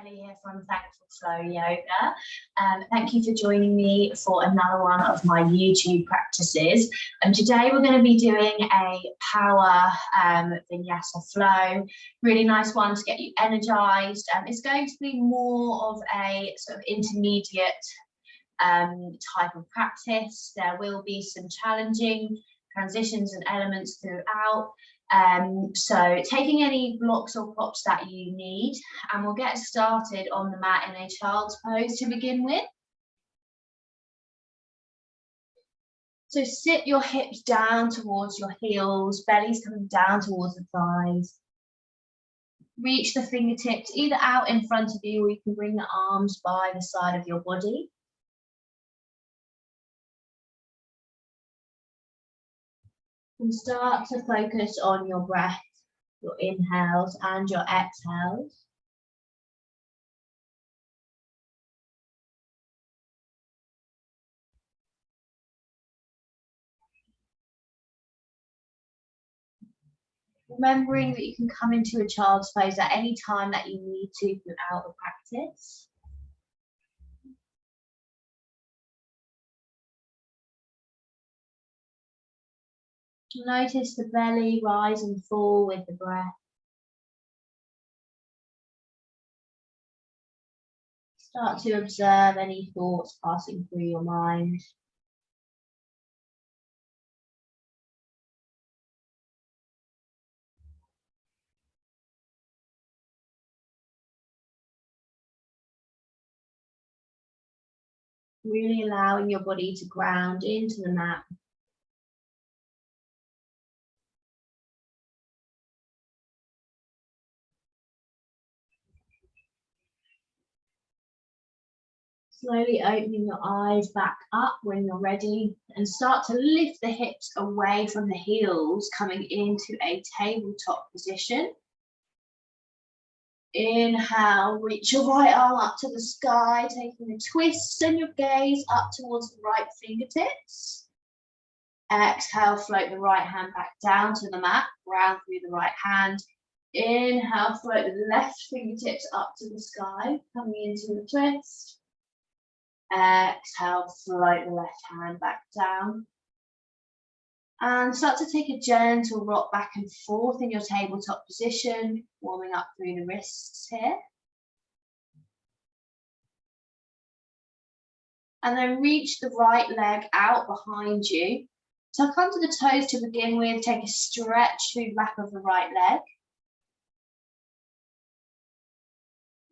Elly here from Thankful Flow Yoga. Thank you for joining me for another one of my YouTube practices. Today we're going to be doing a power vinyasa flow. Really nice one to get you energized. It's going to be more of a sort of intermediate type of practice. There will be some challenging transitions and elements throughout. So taking any blocks or props that you need, and we'll get started on the mat in a child's pose to begin with. So sit your hips down towards your heels, belly's coming down towards the thighs. Reach the fingertips either out in front of you, or you can bring the arms by the side of your body. And start to focus on your breath, your inhales and your exhales. Remembering that you can come into a child's pose at any time that you need to throughout the practice. Notice the belly rise and fall with the breath. Start to observe any thoughts passing through your mind. Really allowing your body to ground into the mat. Slowly opening your eyes back up when you're ready, and start to lift the hips away from the heels, coming into a tabletop position. Inhale, reach your right arm up to the sky, taking a twist and your gaze up towards the right fingertips. Exhale, float the right hand back down to the mat, round through the right hand. Inhale, float the left fingertips up to the sky, coming into a twist. Exhale, float the left hand back down. And start to take a gentle rock back and forth in your tabletop position, warming up through the wrists here. And then reach the right leg out behind you. Tuck under the toes to begin with, take a stretch through the back of the right leg.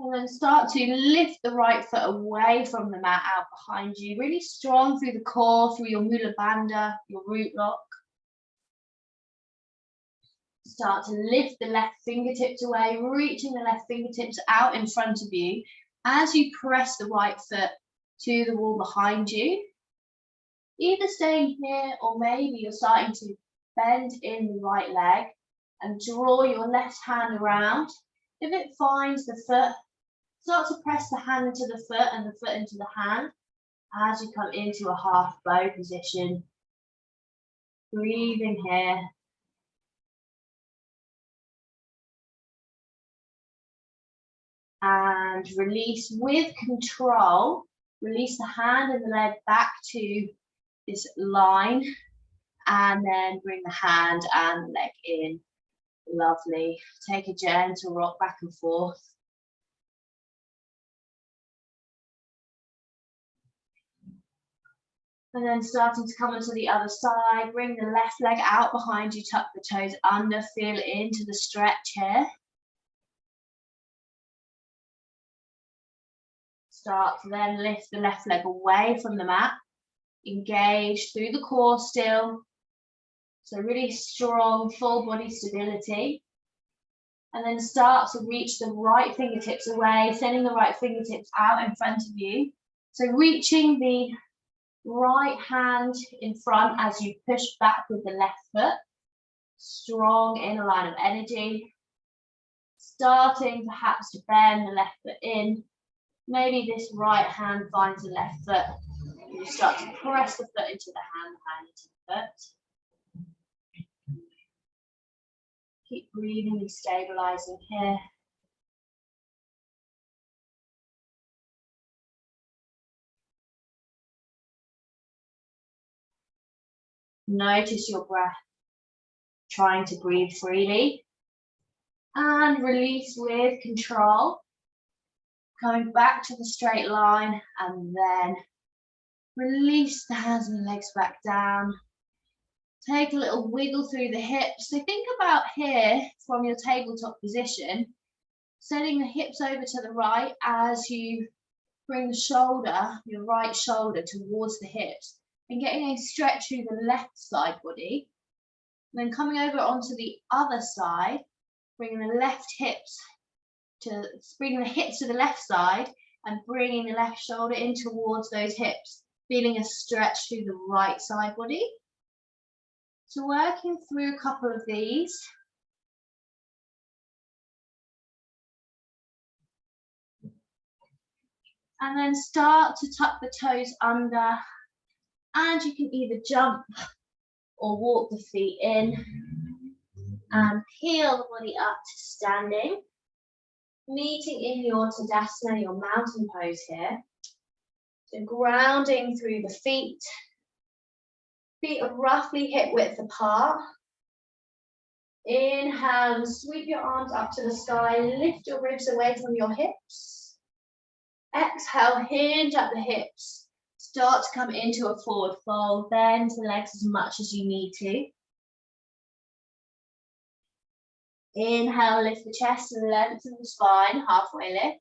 And then start to lift the right foot away from the mat out behind you, really strong through the core, through your Mula Bandha, your root lock. Start to lift the left fingertips away, reaching the left fingertips out in front of you as you press the right foot to the wall behind you. Either staying here, or maybe you're starting to bend in the right leg and draw your left hand around. If it finds the foot, start to press the hand into the foot and the foot into the hand as you come into a half bow position. Breathing here. And release with control. Release the hand and the leg back to this line, and then bring the hand and the leg in. Lovely. Take a gentle rock back and forth. And then starting to come onto the other side, bring the left leg out behind you, tuck the toes under, feel into the stretch here. Start to then lift the left leg away from the mat, engage through the core still. So really strong full body stability. And then start to reach the right fingertips away, sending the right fingertips out in front of you. So reaching the right hand in front as you push back with the left foot. Strong inner line of energy. Starting perhaps to bend the left foot in. Maybe this right hand finds the left foot. You start to press the foot into the hand into the foot. Keep breathing and stabilizing here. Notice your breath, trying to breathe freely. And release with control. Coming back to the straight line, and then release the hands and legs back down. Take a little wiggle through the hips. So think about here from your tabletop position, setting the hips over to the right as you bring the shoulder, your right shoulder towards the hips, and getting a stretch through the left side body. And then coming over onto the other side, bringing the hips to the left side and bringing the left shoulder in towards those hips, feeling a stretch through the right side body. So working through a couple of these. And then start to tuck the toes under, and you can either jump or walk the feet in and peel the body up to standing, meeting in your Tadasana, your mountain pose here. So grounding through the feet. Feet are roughly hip width apart. Inhale, sweep your arms up to the sky, lift your ribs away from your hips. Exhale, hinge at the hips. Start to come into a forward fold, bend the legs as much as you need to. Inhale, lift the chest and lengthen the spine, halfway lift.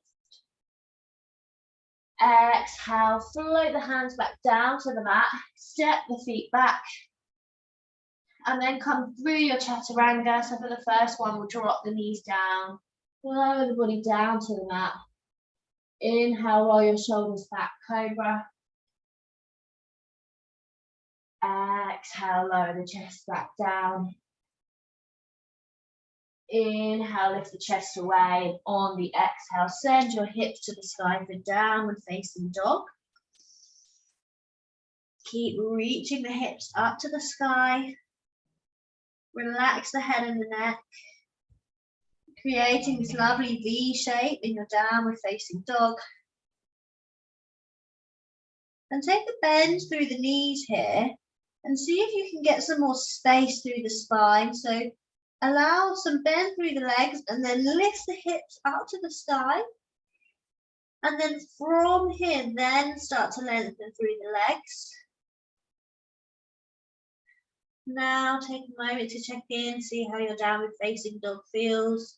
Exhale, float the hands back down to the mat, step the feet back, and then come through your chaturanga. So for the first one, we'll drop the knees down, lower the body down to the mat. Inhale, roll your shoulders back, cobra. Exhale, lower the chest back down. Inhale, lift the chest away. On the exhale, send your hips to the sky for downward facing dog. Keep reaching the hips up to the sky. Relax the head and the neck. Creating this lovely V shape in your downward facing dog. And take a bend through the knees here and see if you can get some more space through the spine. So allow some bend through the legs and then lift the hips up to the sky. And then from here, then start to lengthen through the legs. Now take a moment to check in, see how your downward facing dog feels.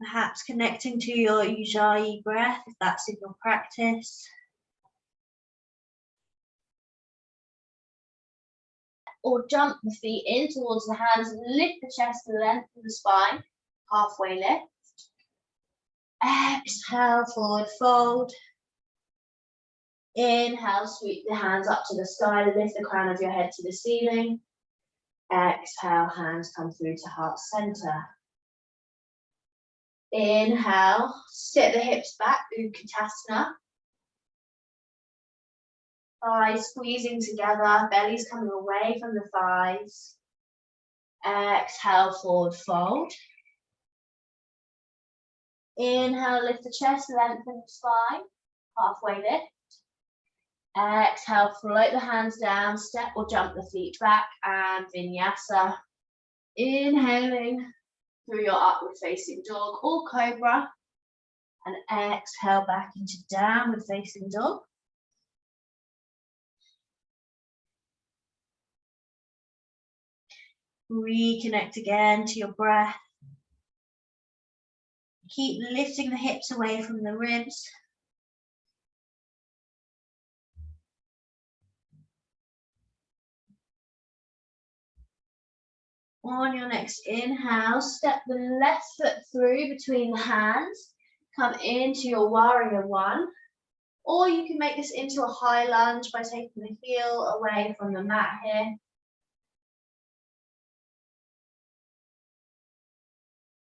Perhaps connecting to your Ujjayi breath if that's in your practice. Or jump the feet in towards the hands, lift the chest to the length of the spine, halfway lift. Exhale, forward fold. Inhale, sweep the hands up to the sky, lift the crown of your head to the ceiling. Exhale, hands come through to heart center. Inhale, sit the hips back, Utkatasana. Thighs squeezing together, belly's coming away from the thighs. Exhale, forward fold. Inhale, lift the chest, lengthen the spine, halfway lift. Exhale, float the hands down, step or jump the feet back, and vinyasa. Inhaling through your upward facing dog or cobra, and exhale back into downward facing dog. Reconnect again to your breath. Keep lifting the hips away from the ribs. On your next inhale, step the left foot through between the hands. Come into your warrior one. Or you can make this into a high lunge by taking the heel away from the mat here.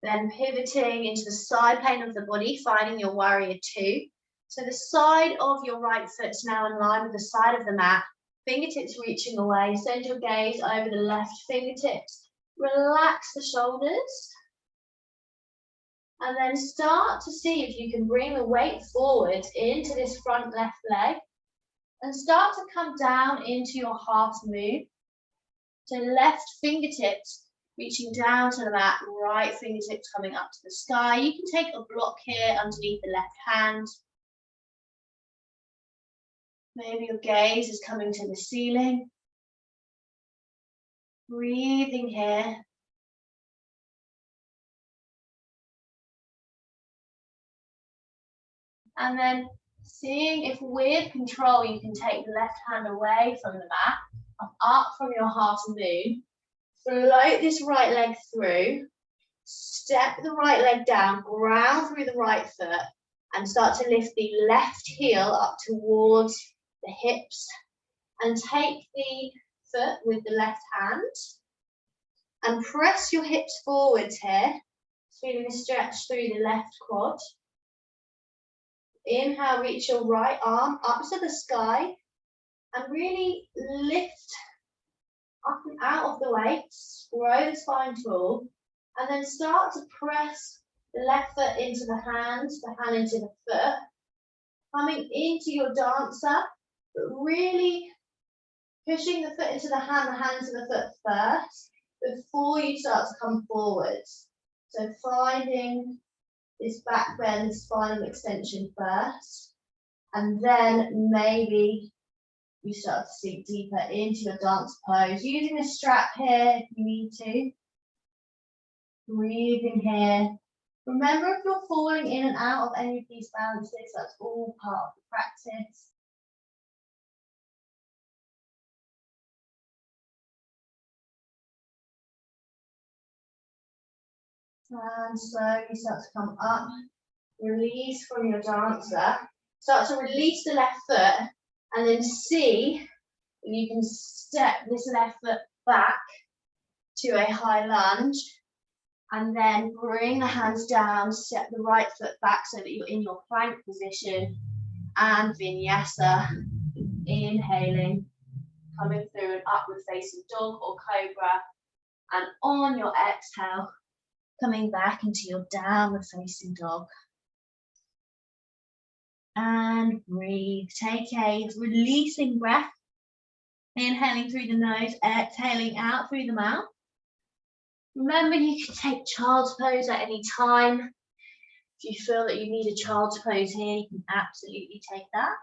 Then pivoting into the side plane of the body, finding your warrior two. So the side of your right foot's now in line with the side of the mat. Fingertips reaching away. Send your gaze over the left fingertips. Relax the shoulders. And then start to see if you can bring the weight forward into this front left leg and start to come down into your half moon. So left fingertips reaching down to the mat, right fingertips coming up to the sky. You can take a block here underneath the left hand. Maybe your gaze is coming to the ceiling. Breathing here. And then seeing if with control you can take the left hand away from the mat, up from your half moon, float this right leg through, step the right leg down, ground through the right foot, and start to lift the left heel up towards the hips, and take the foot with the left hand, and press your hips forwards here, feeling a stretch through the left quad. Inhale, reach your right arm up to the sky, and really lift up and out of the weights, grow the spine tall, and then start to press the left foot into the hand into the foot, coming into your dancer, but really pushing the foot into the hand into the foot first, before you start to come forwards. So finding this back bend, spinal extension first, and then maybe you start to sink deeper into your dance pose, using a strap here if you need to. Breathing here. Remember, if you're falling in and out of any of these balances, that's all part of the practice. And slowly start to come up, release from your dancer, start to release the left foot, and then see if you can step this left foot back to a high lunge, and then bring the hands down, step the right foot back so that you're in your plank position, and vinyasa, inhaling, coming through an upward facing dog or cobra, and on your exhale, coming back into your downward facing dog. And breathe, take a releasing breath, inhaling through the nose, exhaling out through the mouth. Remember, you can take child's pose at any time. If you feel that you need a child's pose here, you can absolutely take that.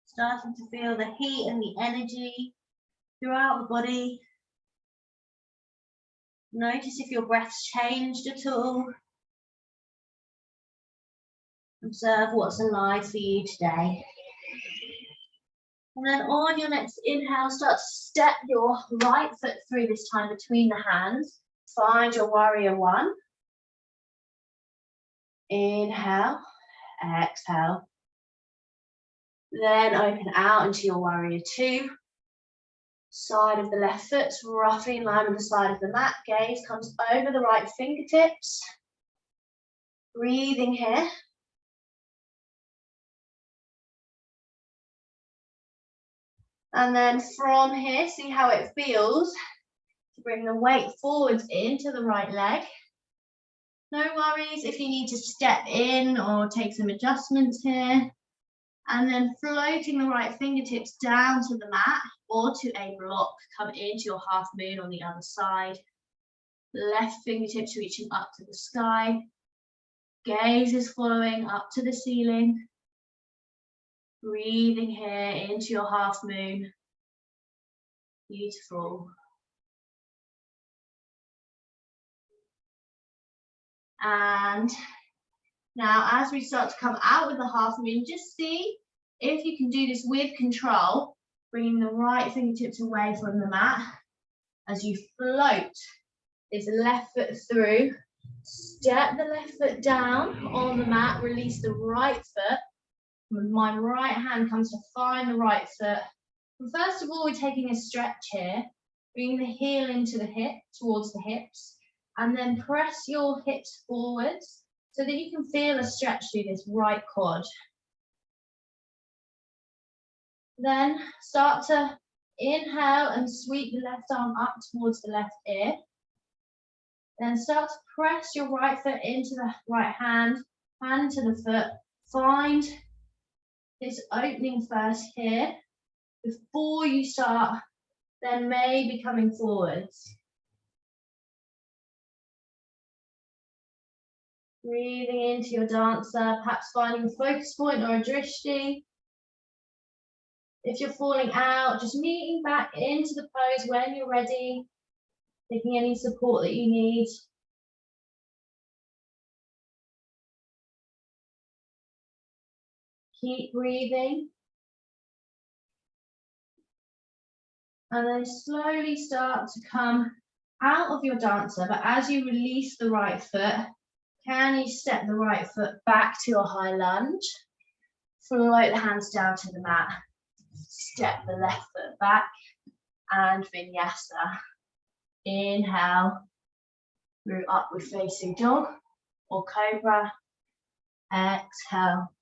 Starting to feel the heat and the energy throughout the body. Notice if your breath's changed at all. Observe what's alive for you today. And then on your next inhale, start to step your right foot through, this time between the hands. Find your warrior one. Inhale, exhale. Then open out into your warrior two. Side of the left foot, roughly in line with the side of the mat. Gaze comes over the right fingertips. Breathing here. And then from here, see how it feels to bring the weight forwards into the right leg. No worries if you need to step in or take some adjustments here. And then floating the right fingertips down to the mat or to a block. Come into your half moon on the other side. Left fingertips reaching up to the sky. Gaze is following up to the ceiling. Breathing here into your half moon. Beautiful. And now as we start to come out with the half moon, just see if you can do this with control, bringing the right fingertips away from the mat as you float this left foot through. Step the left foot down on the mat, release the right foot. My right hand comes to find the right foot. And first of all, we're taking a stretch here, bringing the heel into the hip, towards the hips, and then press your hips forwards so that you can feel a stretch through this right quad. Then start to inhale and sweep the left arm up towards the left ear. Then start to press your right foot into the right hand, hand to the foot. Find this opening first here before you start, then maybe coming forwards. Breathing into your dancer, perhaps finding a focus point or a drishti. If you're falling out, just meeting back into the pose when you're ready, taking any support that you need. Keep breathing. And then slowly start to come out of your dancer, but as you release the right foot, can you step the right foot back to your high lunge? Float the hands down to the mat. Step the left foot back and vinyasa. Inhale, root upward facing dog or cobra. Exhale,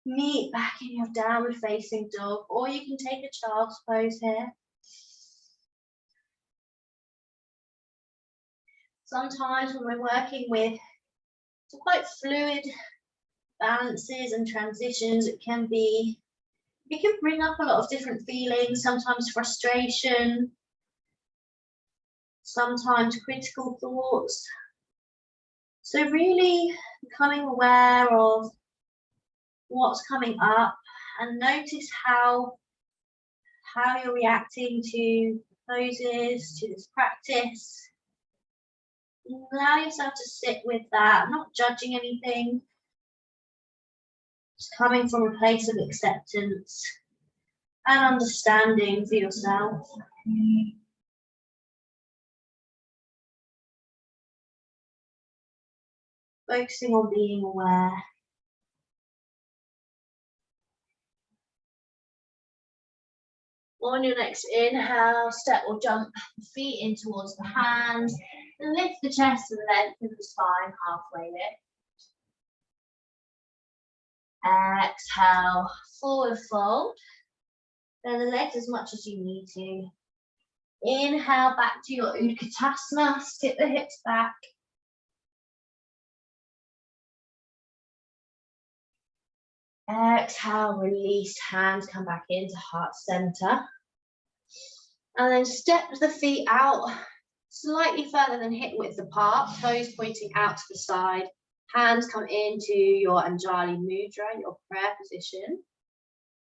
meet back in your downward facing dog, or you can take a child's pose here. Sometimes when we're working with some quite fluid balances and transitions, it can bring up a lot of different feelings, sometimes frustration, sometimes critical thoughts. So really becoming aware of what's coming up and notice how you're reacting to poses, to this practice. Allow yourself to sit with that, not judging anything, just coming from a place of acceptance and understanding for yourself. Focusing on being aware. On your next inhale, step or jump the feet in towards the hands, and lift the chest and lengthen the spine, halfway lift. Exhale, forward fold. Bend the legs as much as you need to. Inhale back to your Utkatasana, sit the hips back. Exhale, release, hands come back into heart center. And then step the feet out slightly further than hip width apart, toes pointing out to the side. Hands come into your Anjali Mudra, your prayer position.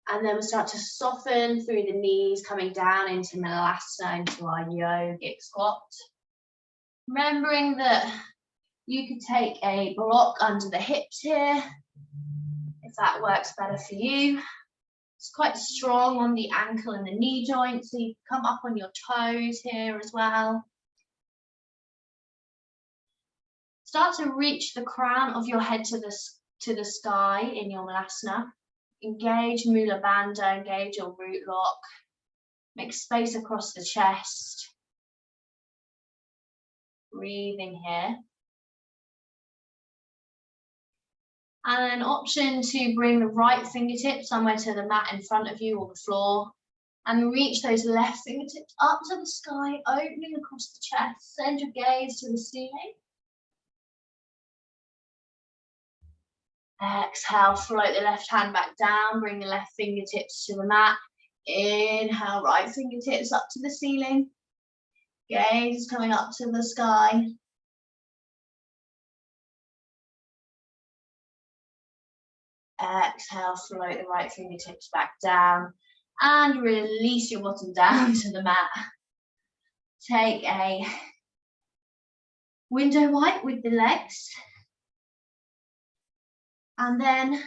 And then we'll start to soften through the knees, coming down into Malasana, into our yogic squat. Remembering that you could take a block under the hips here, if that works better for you. It's quite strong on the ankle and the knee joint, so you can come up on your toes here as well. Start to reach the crown of your head to the sky in your Malasana. Engage Mula Bandha, engage your root lock. Make space across the chest. Breathing here. And an option to bring the right fingertips somewhere to the mat in front of you or the floor, and reach those left fingertips up to the sky, opening across the chest. Send your gaze to the ceiling. Exhale, float the left hand back down, bring the left fingertips to the mat. Inhale, right fingertips up to the ceiling. Gaze coming up to the sky. Exhale, float the right fingertips back down and release your bottom down to the mat. Take a window wipe with the legs. And then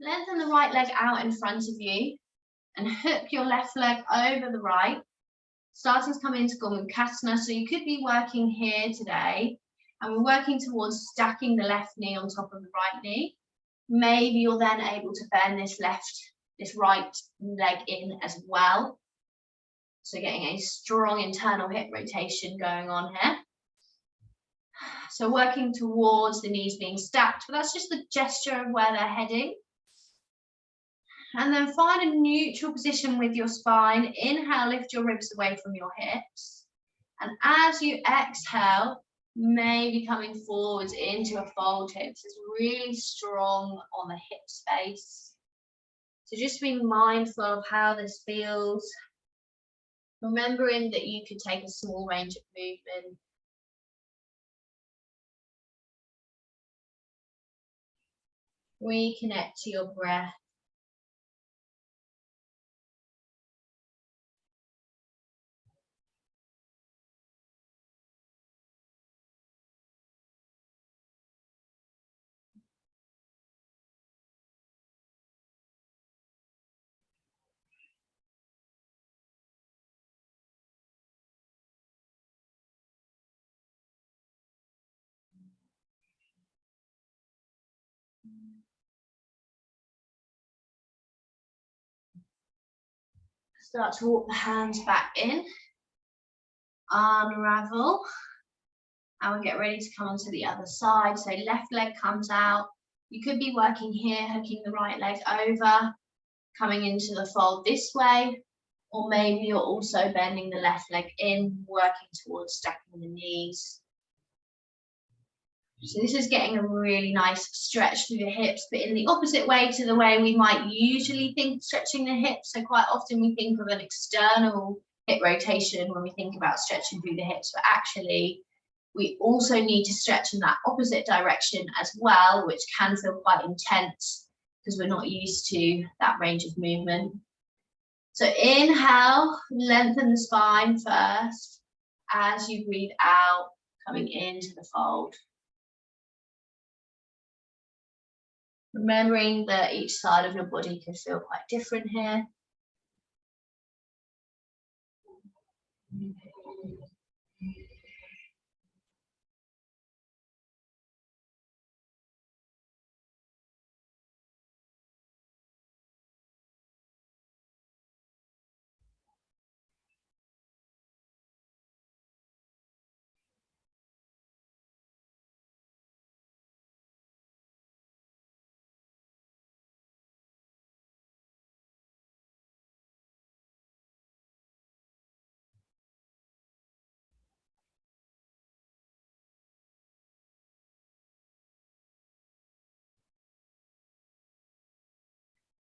lengthen the right leg out in front of you and hook your left leg over the right. Starting to come into Gomukhasana. So you could be working here today, and we're working towards stacking the left knee on top of the right knee. Maybe you're then able to bend this right leg in as well. So getting a strong internal hip rotation going on here. So working towards the knees being stacked, but that's just the gesture of where they're heading. And then find a neutral position with your spine. Inhale, lift your ribs away from your hips. And as you exhale, maybe coming forwards into a fold hips is really strong on the hip space. So just be mindful of how this feels. Remembering that you could take a small range of movement. Reconnect to your breath. Start to walk the hands back in. Unravel. And we'll get ready to come onto the other side. So left leg comes out. You could be working here, hooking the right leg over, coming into the fold this way, or maybe you're also bending the left leg in, working towards stacking the knees. So this is getting a really nice stretch through the hips, but in the opposite way to the way we might usually think stretching the hips. So quite often we think of an external hip rotation when we think about stretching through the hips, but actually we also need to stretch in that opposite direction as well, which can feel quite intense because we're not used to that range of movement. So inhale, lengthen the spine first as you breathe out, coming into the fold. Remembering that each side of your body can feel quite different here.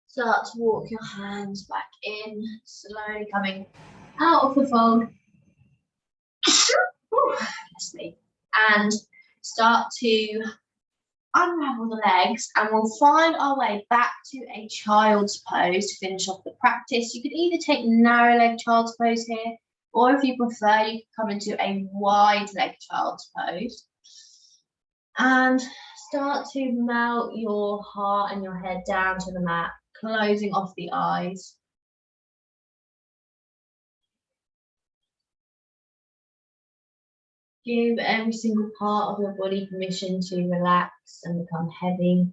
Start to walk your hands back in, slowly coming out of the fold. And start to unravel the legs, and we'll find our way back to a child's pose to finish off the practice. You could either take narrow leg child's pose here, or if you prefer, you could come into a wide leg child's pose. And start to melt your heart and your head down to the mat, closing off the eyes. Give every single part of your body permission to relax and become heavy.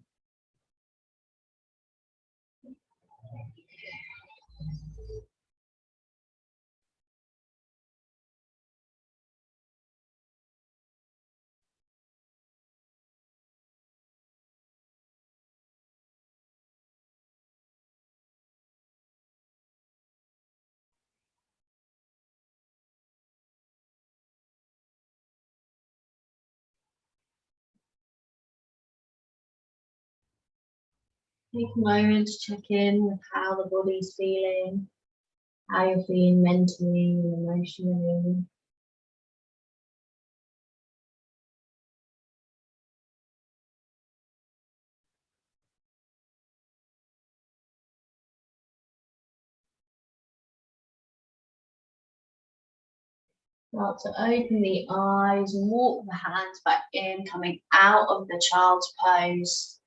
Take a moment to check in with how the body's feeling, how you're feeling mentally and emotionally. Start to open the eyes, walk the hands back in, coming out of the child's pose,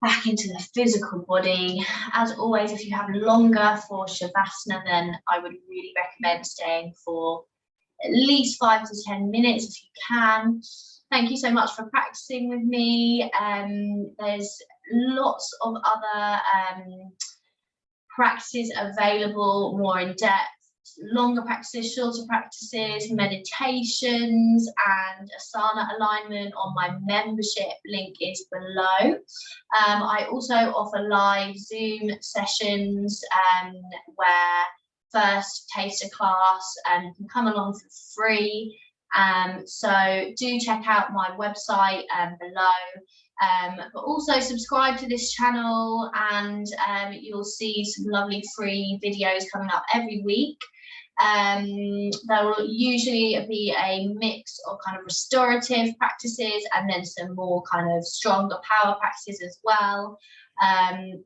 back into the physical body. As always, if you have longer for Shavasana, then I would really recommend staying for at least 5 to 10 minutes if you can. Thank you so much for practicing with me. There's lots of other practices available more in depth longer practices, shorter practices, meditations, and asana alignment on my membership. Link is below. I also offer live Zoom sessions where first taster class and you can come along for free. So do check out my website below, but also subscribe to this channel, and you'll see some lovely free videos coming up every week. There will usually be a mix of kind of restorative practices and then some more kind of stronger power practices as well.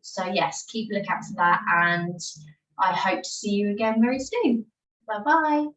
So yes, keep a lookout for that, and I hope to see you again very soon. Bye bye.